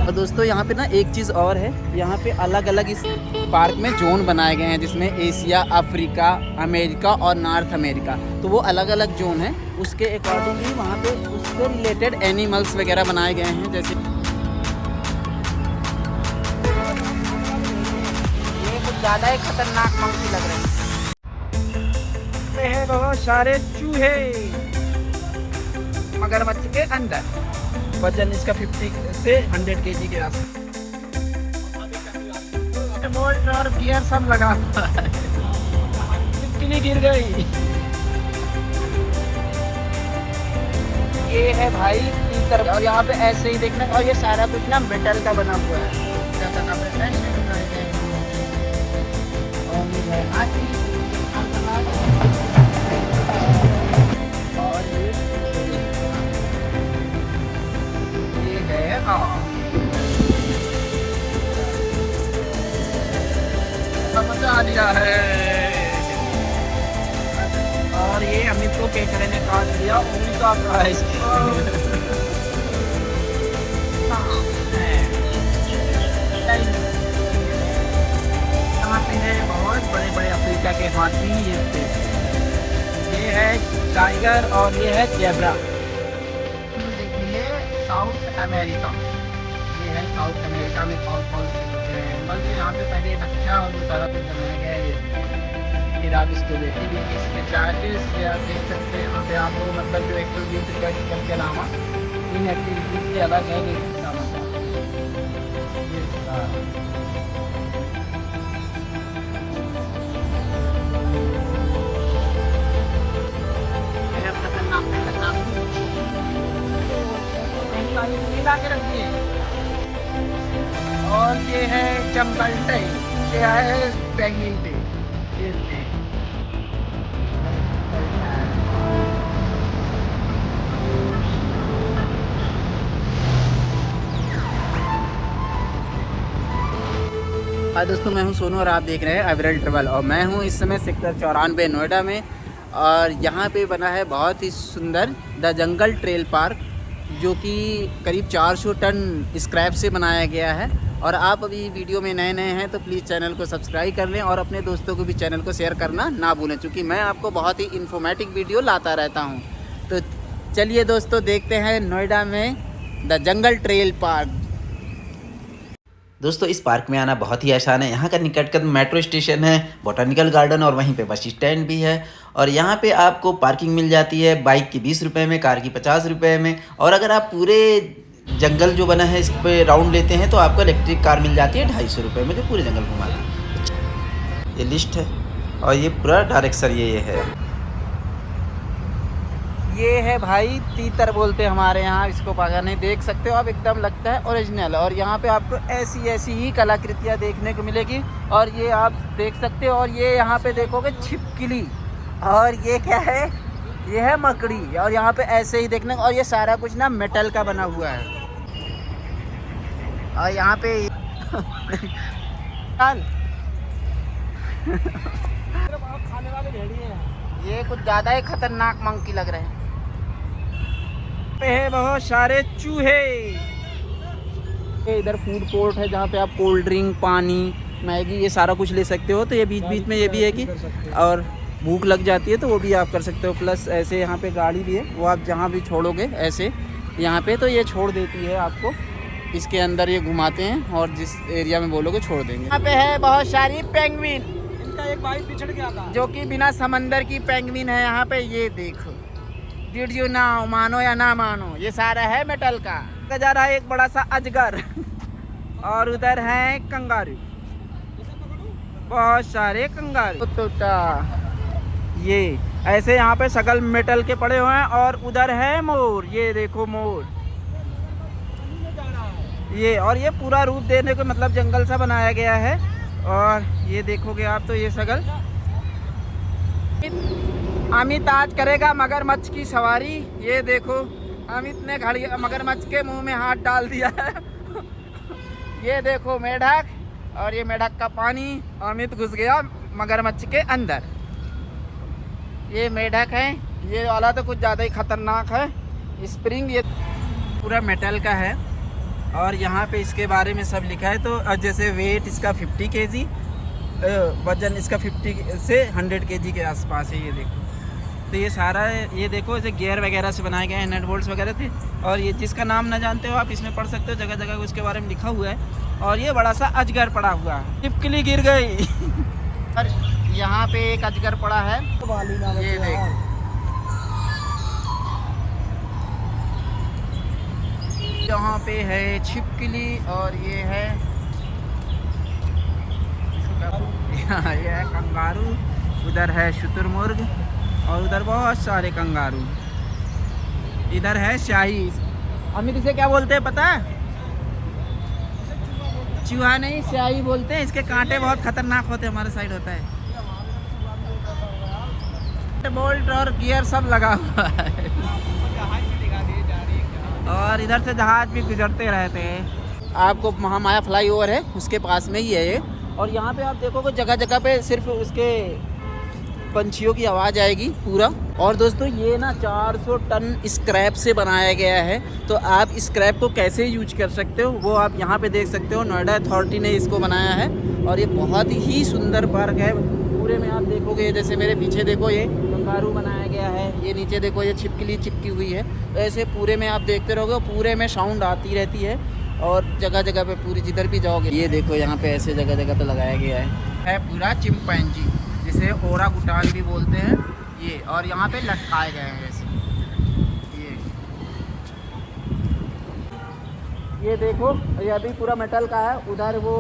और दोस्तों यहाँ पे ना एक चीज़ और है, यहाँ पे अलग अलग इस पार्क में जोन बनाए गए हैं, जिसमें एशिया, अफ्रीका, अमेरिका और नॉर्थ अमेरिका। तो वो अलग अलग जोन है, उसके अकॉर्डिंगली वहाँ पे उससे रिलेटेड एनिमल्स वगैरह बनाए गए हैं। जैसे ये कुछ ज़्यादा ही खतरनाक मंकी लग रहे हैं। बहुत सारे चूहे मगरमच्छ के अंदर। वजन इसका 50 से 100 kg के आसपास। बोल्ट और गियर सब लगा हुआ है। कितनी गिर गई। ये है भाई तीतर, और यहाँ पे ऐसे ही देखना, और ये सारा कुछ ना मेटल का बना हुआ है। मजा आ गया है। और ये अमित को केकड़े ने काट दिया, उंगली काट रहा है इसकी। यहाँ पे है बहुत बड़े बड़े अफ्रीका के हाथी। ये है टाइगर और ये है जेब्रा। देखिए साउथ अमेरिका, ये है साउथ अमेरिका में कौन कौन से होते हैं। बल्कि यहाँ पे पहले अच्छा और सारा कुछ बनाया गया है। फिर आप इसको देखिए भी इसमें चार्जेस या देख सकते हैं। यहाँ पे आप लोग मतलब जो 120 रुपये टिकट के अलावा इन एक्टिविटीज से अलग है। के रखिए। और ये है चंबल डे, ये है पेंगुइन डे। हाय दोस्तों, मैं हूं सोनू और आप देख रहे हैं एवरेल ट्रैवल। और मैं हूं इस समय सेक्टर 94 नोएडा में। और यहाँ पे बना है बहुत ही सुंदर द जंगल ट्रेल पार्क, जो कि करीब 400 टन स्क्रैप से बनाया गया है। और आप अभी वीडियो में नए नए हैं तो प्लीज़ चैनल को सब्सक्राइब कर लें और अपने दोस्तों को भी चैनल को शेयर करना ना भूलें, क्योंकि मैं आपको बहुत ही इन्फॉर्मेटिव वीडियो लाता रहता हूं। तो चलिए दोस्तों, देखते हैं नोएडा में द जंगल ट्रेल पार्क। दोस्तों इस पार्क में आना बहुत ही आसान है। यहाँ का निकटतम मेट्रो स्टेशन है, बॉटनिकल गार्डन, और वहीं पे बस स्टैंड भी है। और यहाँ पे आपको पार्किंग मिल जाती है बाइक की 20 रुपये में, कार की 50 रुपये में। और अगर आप पूरे जंगल जो बना है इस पर राउंड लेते हैं तो आपको इलेक्ट्रिक कार मिल जाती है 250 रुपये में, जो पूरे जंगल घुमाती है। ये लिस्ट है और ये पूरा डायरेक्शन ये है। ये है भाई तीतर बोलते हैं हमारे यहाँ इसको। नहीं देख सकते हो आप, एकदम लगता है ओरिजिनल। और यहाँ पे आपको ऐसी ऐसी ही कलाकृतियाँ देखने को मिलेगी। और ये आप देख सकते हो। और ये यहाँ पे देखोगे छिपकली, और ये क्या है, ये है मकड़ी। और यहाँ पे ऐसे ही देखने, और ये सारा कुछ ना मेटल का बना हुआ है। और यहाँ पे खाने वाले भेड़िए हैं। ये कुछ ज़्यादा ही खतरनाक मंकी लग रहे हैं। पे है बहुत सारे चूहे। इधर फूड कोर्ट है जहाँ पे आप कोल्ड ड्रिंक, पानी, मैगी ये सारा कुछ ले सकते हो। तो ये बीच बीच में ये भी है कि और भूख लग जाती है तो वो भी आप कर सकते हो। प्लस ऐसे यहाँ पे गाड़ी भी है, वो आप जहाँ भी छोड़ोगे ऐसे यहाँ पे तो ये छोड़ देती है आपको। इसके अंदर ये घुमाते हैं और जिस एरिया में बोलोगे छोड़ देंगे। यहाँ पे है बहुत सारी पेंगुइन। इनका एक भाई पिछड़ गया था, जो कि बिना समंदर की पेंगुइन है। यहाँ पे ये देखो, डिड यू नाउ, मानो या ना मानो, ये सारा है मेटल का। जा रहा है एक बड़ा सा अजगर। और उधर है कंगारू, बहुत सारे कंगारू। ये ऐसे यहाँ पे शकल मेटल के पड़े हुए हैं। और उधर है मोर, ये देखो मोर। ये और ये पूरा रूप देने को मतलब जंगल सा बनाया गया है। और ये देखोगे आप तो ये शकल। अमित आज करेगा मगरमच्छ की सवारी। ये देखो अमित ने घड़ी मगरमच्छ के मुंह में हाथ डाल दिया है। ये देखो मेढक, और ये मेढक का पानी। अमित घुस गया मगरमच्छ के अंदर। ये मेढक है, ये वाला तो कुछ ज़्यादा ही खतरनाक है। स्प्रिंग ये पूरा मेटल का है। और यहाँ पे इसके बारे में सब लिखा है। तो जैसे वेट इसका 50 kg, वजन इसका 50 से 100 kg के आसपास है। ये देखो, तो ये सारा है। ये देखो ऐसे गियर वगैरह से बनाए गए हैं, नट बोल्ट्स वगैरह थे। और ये जिसका नाम ना जानते हो आप इसमें पढ़ सकते हो, जगह जगह उसके बारे में लिखा हुआ है। और ये बड़ा सा अजगर पड़ा हुआ है, छिपकली गिर गई। और यहाँ पे एक अजगर पड़ा है, ये देखो। यहाँ पे है छिपकली और ये है ये है कंगारू, उधर है शुतुरमुर्ग और उधर बहुत सारे कंगारू। इधर है शाही। अमित इसे क्या बोलते हैं पता है? चूहा नहीं, स्याही बोलते हैं। इसके कांटे बहुत खतरनाक होते हैं, हमारे साइड होता है। बोल्ट और गियर सब लगा हुआ है। और इधर से जहाज भी गुजरते रहते हैं। आपको महामाया फ्लाईओवर है, उसके पास में ही है ये। और यहाँ पे आप देखोगे जगह जगह पे सिर्फ उसके पंछियों की आवाज़ आएगी पूरा। और दोस्तों ये ना 400 टन स्क्रैप से बनाया गया है। तो आप स्क्रैप को कैसे यूज कर सकते हो वो आप यहाँ पे देख सकते हो। नोएडा अथॉरिटी ने इसको बनाया है और ये बहुत ही सुंदर पार्क है। पूरे में आप देखोगे, जैसे मेरे पीछे देखो ये कंगारू बनाया गया है, ये नीचे देखो ये छिपकली चिपकी हुई है। तो ऐसे पूरे में आप देखते रहोगे, पूरे में साउंड आती रहती है। और जगह जगह पे पूरी जिधर भी जाओगे ये देखो, यहाँ पे ऐसे जगह जगह पे लगाया गया है पूरा चिंपैंजी, जिसे ओरांगुटान भी बोलते हैं ये। और यहाँ पे लटकाए गए हैं ऐसे। ये देखो, ये अभी पूरा मेटल का है। उधर वो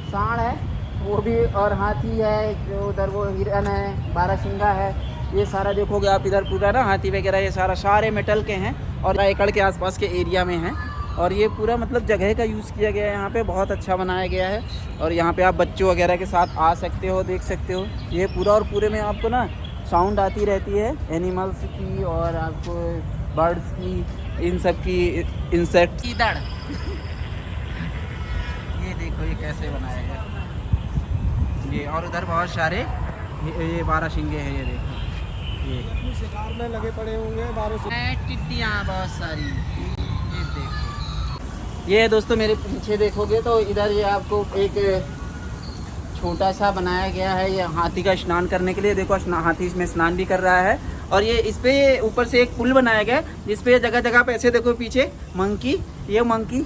सांड है वो भी, और हाथी है जो उधर, वो हिरन है, बारहसिंगा है। ये सारा देखोगे आप इधर पूरा ना हाथी वगैरह, ये सारे मेटल के हैं और एकड़ के आसपास के एरिया में हैं। और ये पूरा मतलब जगह का यूज़ किया गया है यहाँ पे, बहुत अच्छा बनाया गया है। और यहाँ पे आप बच्चों वगैरह के साथ आ सकते हो, देख सकते हो ये पूरा। और पूरे में आपको ना साउंड आती रहती है एनिमल्स की और आपको बर्ड्स की, इन सब की, इंसेक्ट की दड़। ये देखो ये कैसे बनाया गया ये। और उधर बहुत सारे ये बारहसिंगे हैं, ये देखो ये शिकार में लगे पड़े होंगे। टिड्डियाँ बहुत सारी, ये देखो। ये दोस्तों मेरे पीछे देखोगे तो इधर ये आपको एक छोटा सा बनाया गया है, ये हाथी का स्नान करने के लिए। देखो हाथी इसमें स्नान भी कर रहा है। और ये इस पे ऊपर से एक पुल बनाया गया है जिसपे जगह जगह पे ऐसे देखो पीछे मंकी, ये मंकी,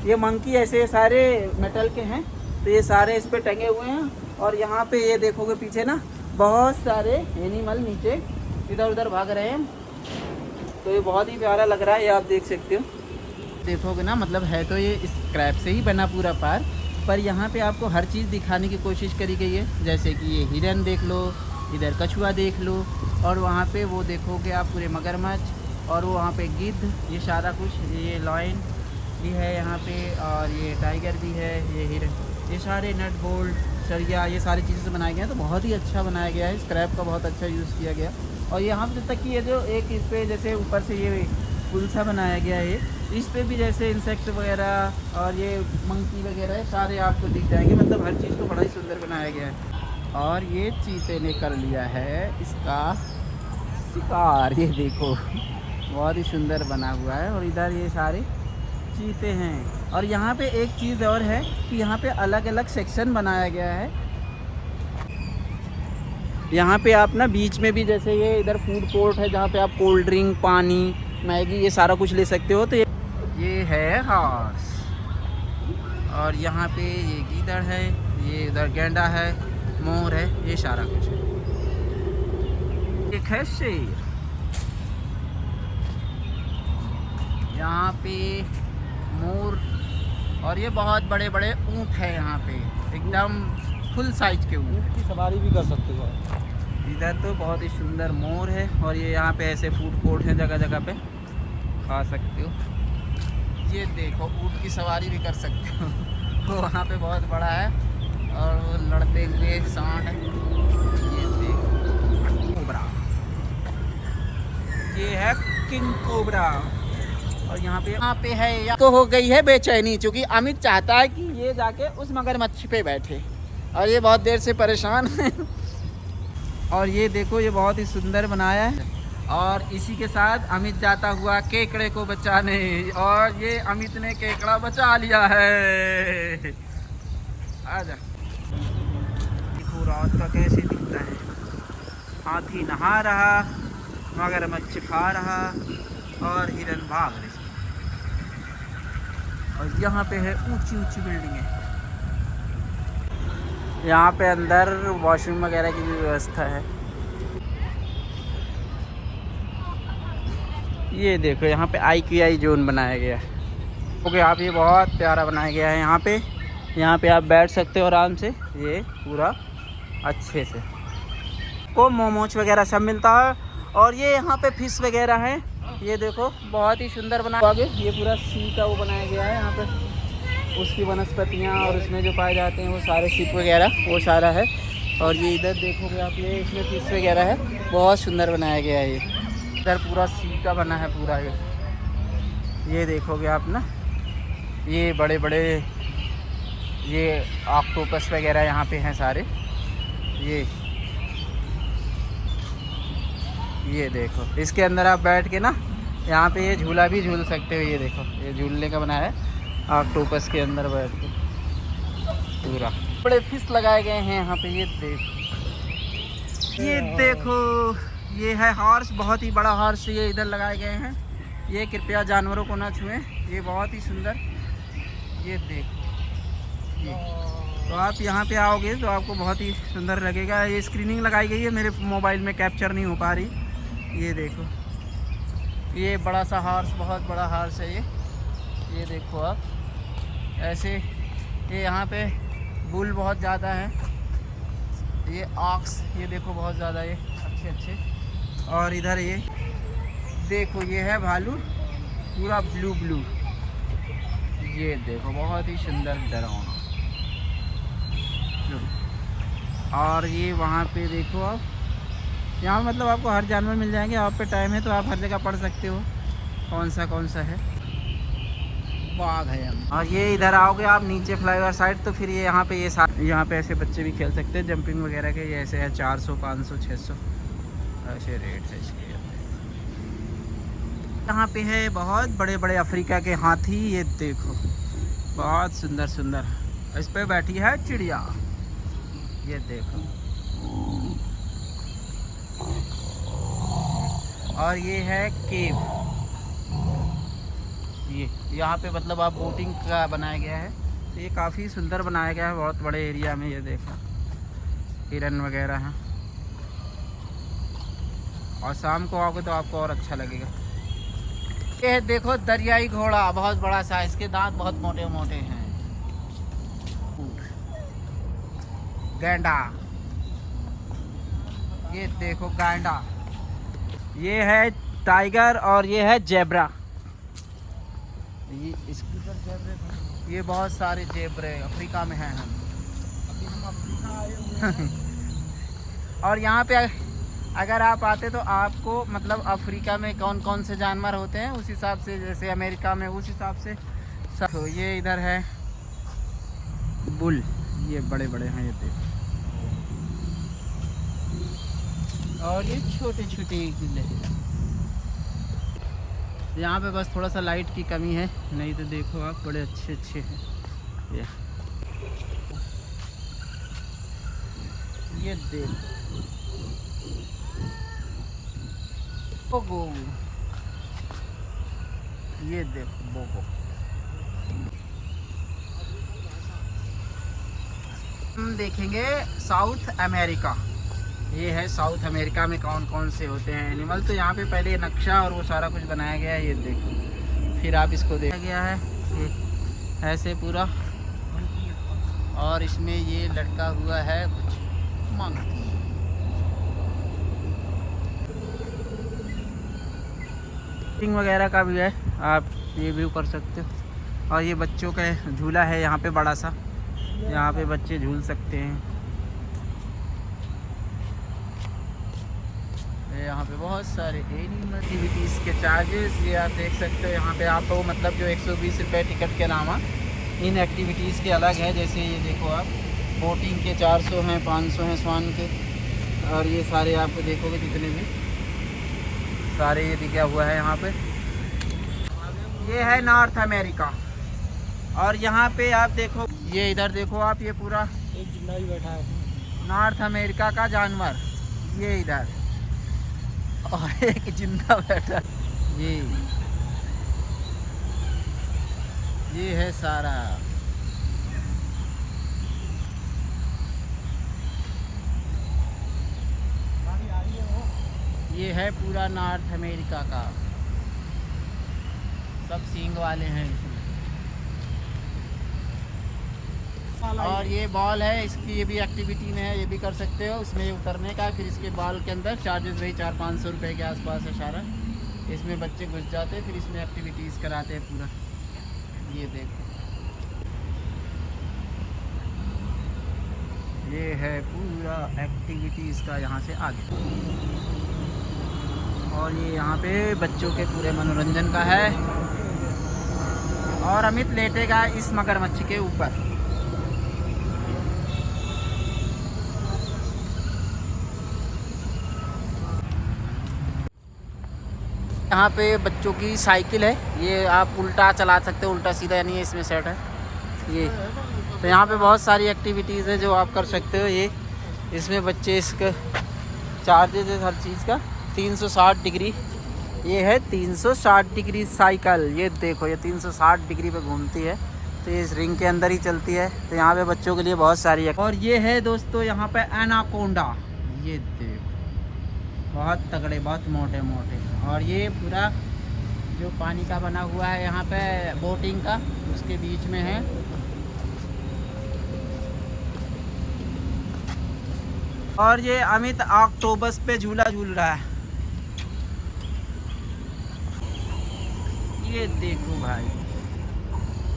ये मंकी ऐसे सारे मेटल के हैं। तो ये सारे इस पे टंगे हुए हैं। और यहाँ पे ये देखोगे पीछे ना बहुत सारे एनिमल नीचे इधर उधर भाग रहे हैं। तो ये बहुत ही प्यारा लग रहा है, ये आप देख सकते हो। देखोगे ना, मतलब है तो ये स्क्रैप से ही बना पूरा पार्क, पर यहाँ पे आपको हर चीज़ दिखाने की कोशिश करी गई है। जैसे कि ये हिरन देख लो, इधर कछुआ देख लो, और वहाँ पे वो देखोगे आप पूरे मगरमच्छ, और वो वहाँ पे गिद्ध, ये सारा कुछ, ये लॉयन भी है यहाँ पे, और ये टाइगर भी है, ये हिरन, ये सारे नट बोल्ट सरिया, ये सारी चीज़ें से बनाया गया है। तो बहुत ही अच्छा बनाया गया है, स्क्रैप का बहुत अच्छा यूज़ किया गया। और यहाँ पे तक कि ये जो एक इस पर जैसे ऊपर से ये पुल सा बनाया गया है, इस पे भी जैसे इंसेक्ट वगैरह और ये मंकी वगैरह सारे आपको दिख जाएंगे। मतलब हर चीज़ को बड़ा ही सुंदर बनाया गया है। और ये चीते ने कर लिया है इसका शिकार, ये देखो बहुत ही सुंदर बना हुआ है। और इधर ये सारे चीते हैं। और यहाँ पे एक चीज़ और है कि यहाँ पे अलग अलग सेक्शन बनाया गया है। यहाँ पे आप ना बीच में भी, जैसे ये इधर फूड कोर्ट है जहाँ पे आप कोल्ड ड्रिंक, पानी, मैगी, ये सारा कुछ ले सकते हो। तो ये है हॉर्स। और यहाँ पे ये गीदड़ है, ये इधर गैंडा है, मोर है, ये सारा कुछ है। एक है शेर। यहाँ पे मोर, और ये बहुत बड़े बड़े ऊँट है यहाँ पे, एकदम फुल साइज के ऊँट की सवारी भी कर सकते हो। इधर तो बहुत ही सुंदर मोर है। और ये यहाँ पे ऐसे फूड कोर्ट है, जगह जगह पे खा सकते हो। ये देखो ऊँट की सवारी भी कर सकते हो। वो वहाँ पे बहुत बड़ा है और वो लड़ते हुए सांड। ये देखो कोबरा, ये है किंग कोबरा। और यहाँ पे है तो हो गई है बेचैनी, क्योंकि अमित चाहता है कि ये जाके उस मगरमच्छ पे बैठे, और ये बहुत देर से परेशान है। और ये देखो ये बहुत ही सुंदर बनाया है। और इसी के साथ अमित जाता हुआ केकड़े को बचाने, और ये अमित ने केकड़ा बचा लिया है। आजा, देखो रात का कैसे दिखता है। हाथी नहा रहा, मगरमच्छ खा रहा और हिरन भाग रहे। और यहाँ पे है ऊंची ऊंची बिल्डिंगें। यहाँ पे अंदर वॉशरूम वगैरह की भी व्यवस्था है। ये देखो यहाँ पे IQI जोन बनाया गया है। ओके, आप ये बहुत प्यारा बनाया गया है। यहाँ पे आप बैठ सकते हो आराम से, ये पूरा अच्छे से। को मोमोज वगैरह सब मिलता है। और ये यहाँ पे फिश वगैरह है। ये देखो बहुत ही सुंदर बना। आगे ये पूरा सी का वो बनाया गया है। यहाँ पे उसकी वनस्पतियाँ और उसमें जो पाए जाते हैं वो सारे सीप वगैरह वो सारा है। और ये इधर देखोगे आप, ये इसमें फिश वगैरह है। बहुत सुंदर बनाया गया है। ये इधर पूरा सी का बना है पूरा। ये देखोगे आप ना, ये बड़े बड़े ये ऑक्टोपस वगैरह यहाँ पे हैं सारे। ये देखो, इसके अंदर आप बैठ के ना यहाँ पे ये झूला भी झूल सकते हो। ये देखो, ये झूलने का बनाया है ऑक्टोपस के अंदर बैठ के पूरा। बड़े फिश लगाए गए हैं यहाँ पे। ये देखो, ये है हॉर्स, बहुत ही बड़ा हॉर्स ये इधर लगाए गए हैं। ये कृपया जानवरों को ना छुएं, ये बहुत ही सुंदर। ये देखो, ये तो आप यहाँ पे आओगे तो आपको बहुत ही सुंदर लगेगा। ये स्क्रीनिंग लगाई गई है, मेरे मोबाइल में कैप्चर नहीं हो पा रही। ये देखो, ये बड़ा सा हॉर्स, बहुत बड़ा हॉर्स है ये देखो आप ऐसे। ये यहाँ पे बुल बहुत ज़्यादा है। ये ऑक्स, ये देखो बहुत ज़्यादा, ये अच्छे। और इधर ये देखो, ये है भालू, पूरा ब्लू। ये देखो बहुत ही सुंदर डरावना। और ये वहाँ पे देखो आप, यहाँ मतलब आपको हर जानवर मिल जाएंगे। आप पे टाइम है तो आप हर जगह पढ़ सकते हो कौन सा है। बाघ है हम। और ये इधर आओगे आप नीचे फ्लाईओवर साइड, तो फिर ये यहाँ पे ऐसे बच्चे भी खेल सकते हैं जंपिंग वगैरह के। ये ऐसे है 400, 500, 600 ऐसे रेट है इसके। यहाँ पे है बहुत बड़े बड़े अफ्रीका के हाथी। ये देखो बहुत सुंदर। इस पे बैठी है चिड़िया। ये देखो, और ये है केव। ये यहाँ पे मतलब आप बोटिंग का बनाया गया है। तो ये काफ़ी सुंदर बनाया गया है, बहुत बड़े एरिया में। ये देखो हिरन वगैरह हैं। और शाम को आओगे तो आपको और अच्छा लगेगा। ये देखो दरियाई घोड़ा, बहुत बड़ा सा, इसके दांत बहुत मोटे हैं। गैंडा, ये देखो गैंडा। ये है टाइगर और ये है जेब्रा। ये बहुत सारे जेब्रे अफ्रीका में हैं हम। अफ्रीका आए हुए हैं। और यहाँ पे अगर आप आते तो आपको मतलब अफ्रीका में कौन से जानवर होते हैं उस हिसाब से, जैसे अमेरिका में उस हिसाब से सब। ये इधर है बुल, ये बड़े हैं ये देखो। और ये छोटे गिले। यहाँ पे बस थोड़ा सा लाइट की कमी है, नहीं तो देखो आप बड़े अच्छे हैं। ये देखो बोगो, ये देखो बोगो। हम देखेंगे साउथ अमेरिका। ये है साउथ अमेरिका में कौन से होते हैं एनिमल। तो यहाँ पे पहले नक्शा और वो सारा कुछ बनाया गया है। ये देखो, फिर आप इसको देखा गया है ये ऐसे पूरा। और इसमें ये लटका हुआ है कुछ मंकी। वगैरह का भी है, आप ये व्यू कर सकते हो। और ये बच्चों का झूला है यहाँ पे बड़ा सा, यहाँ पे बच्चे झूल सकते हैं। यहाँ पे बहुत सारे एनिमल एक्टिविटीज़ के चार्जेस ये आप देख सकते हो। यहाँ पे आपको मतलब जो 120 रुपये टिकट के अलावा इन एक्टिविटीज़ के अलग है। जैसे ये देखो आप, बोटिंग के 400 हैं, 500 हैं स्वान के। और ये सारे आपको देखोगे जितने भी सारे ये दिखा हुआ है यहाँ पे। ये है नॉर्थ अमेरिका। और यहाँ पे आप देखो, ये इधर देखो आप, ये पूरा एक जिंदा भी बैठा है नॉर्थ अमेरिका का जानवर, ये इधर, और एक जिंदा बैठा, ये है सारा। ये है पूरा नॉर्थ अमेरिका का, सब सींग वाले हैं इसमें। और ये बॉल है, इसकी ये भी एक्टिविटी में है, ये भी कर सकते हो। इसमें उतरने का, फिर इसके बॉल के अंदर चार्जेस वही 400-500 रुपये के आसपास है सारा। इसमें बच्चे घुस जाते हैं, फिर इसमें एक्टिविटीज़ कराते हैं पूरा। ये देखो, ये है पूरा एक्टिविटीज़ का यहाँ से आगे। और ये यहाँ पे बच्चों के पूरे मनोरंजन का है। और अमित लेटेगा इस मगरमच्छ के ऊपर। यहाँ पे बच्चों की साइकिल है, ये आप उल्टा चला सकते हो, उल्टा सीधा यानी इसमें सेट है ये। तो यहाँ पे बहुत सारी एक्टिविटीज़ है जो आप कर सकते हो। ये इसमें बच्चे, इसका चार्जेज है हर चीज़ का 360 डिग्री। ये है 360 डिग्री साइकिल, ये देखो, ये 360 डिग्री पे घूमती है। तो ये इस रिंग के अंदर ही चलती है। तो यहाँ पे बच्चों के लिए बहुत सारी है। और ये है दोस्तों यहाँ पे एनाकोंडा, ये देखो, बहुत तगड़े, बहुत मोटे मोटे। और ये पूरा जो पानी का बना हुआ है यहाँ पे बोटिंग का, उसके बीच में है। और ये अमित ऑक्टोबस पे झूला झूल रहा है, ये देखो भाई।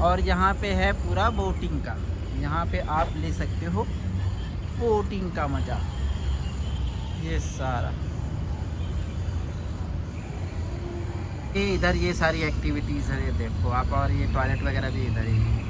और यहाँ पे है पूरा बोटिंग का, यहाँ पे आप ले सकते हो बोटिंग का मज़ा, ये सारा। ये इधर ये सारी एक्टिविटीज़ है, ये देखो आप। और ये टॉयलेट वगैरह भी इधर ही है।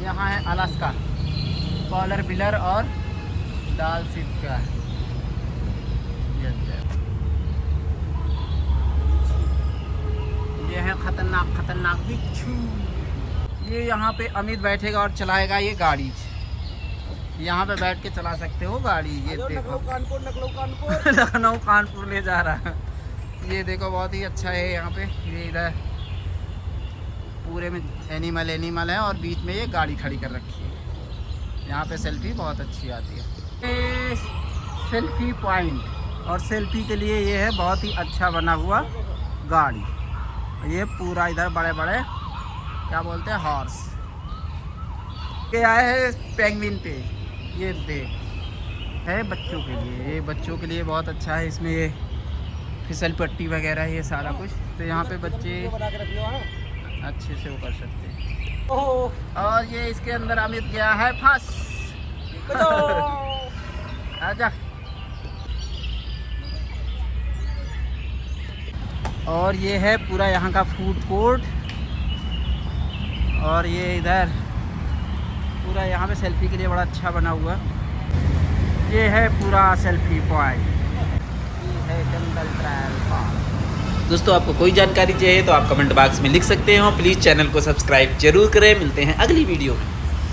यहाँ है अलास्का, पॉलर बिलर और डॉल्फिन का। ये है खतरनाक बिच्छू। ये यहाँ पे अमित बैठेगा और चलाएगा ये गाड़ी। यहाँ पे बैठ के चला सकते हो गाड़ी। ये देखो, लखनऊ कानपुर ले जा रहा है। ये देखो, बहुत ही अच्छा है यहाँ पे। ये इधर पूरे में एनिमल है और बीच में ये गाड़ी खड़ी कर रखी है। यहाँ पे सेल्फी बहुत अच्छी आती है। सेल्फी पॉइंट, और सेल्फी के लिए ये है बहुत ही अच्छा बना हुआ गाड़ी। ये पूरा इधर बड़े बड़े क्या बोलते हैं, हॉर्स। ये आए हैं पेंगुइन पे, ये देख है बच्चों के लिए। ये बच्चों के लिए बहुत अच्छा है। इसमें ये फिसल पट्टी वगैरह, ये सारा कुछ। तो यहाँ पे बच्चे अच्छे से वो कर सकते हैं। और ये इसके अंदर अमित गया है फंस। आजा। और ये है पूरा यहाँ का फूड कोर्ट। और ये इधर पूरा यहाँ पे सेल्फी के लिए बड़ा अच्छा बना हुआ। ये है पूरा सेल्फी पॉइंट। ये है जंगल ट्रायल पार्क। दोस्तों, आपको कोई जानकारी चाहिए तो आप कमेंट बॉक्स में लिख सकते हो। प्लीज़ चैनल को सब्सक्राइब जरूर करें। मिलते हैं अगली वीडियो में।